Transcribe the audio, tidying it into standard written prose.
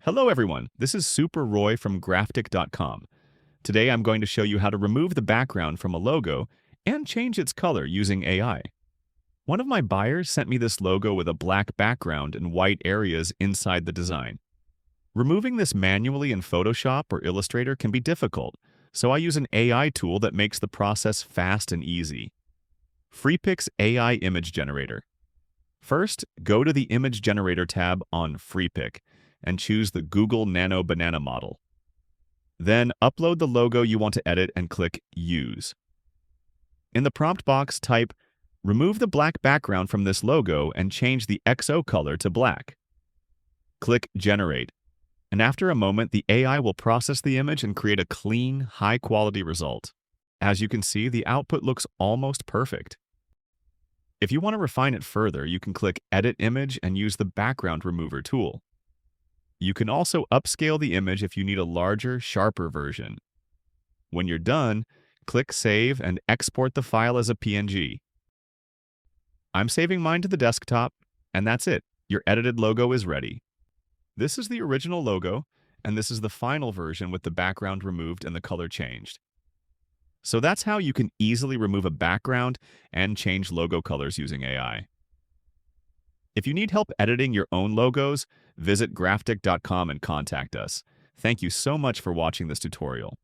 Hello everyone, this is Super Roy from Graphic.com. Today I'm going to show you how to remove the background from a logo and change its color using AI. One of my buyers sent me this logo with a black background and white areas inside the design. Removing this manually in Photoshop or Illustrator can be difficult, so I use an AI tool that makes the process fast and easy. Freepik's AI Image Generator. First, go to the Image Generator tab on Freepik and choose the Google Nano Banana model. Then upload the logo you want to edit and click Use. In the prompt box, type, "Remove the black background from this logo and change the XO color to black." Click Generate, and after a moment, the AI will process the image and create a clean, high-quality result. As you can see, the output looks almost perfect. If you want to refine it further, you can click Edit Image and use the Background Remover tool. You can also upscale the image if you need a larger, sharper version. When you're done, click Save and export the file as a PNG. I'm saving mine to the desktop, and that's it. Your edited logo is ready. This is the original logo, and this is the final version with the background removed and the color changed. So that's how you can easily remove a background and change logo colors using AI. If you need help editing your own logos, visit Graphic.com and contact us. Thank you so much for watching this tutorial.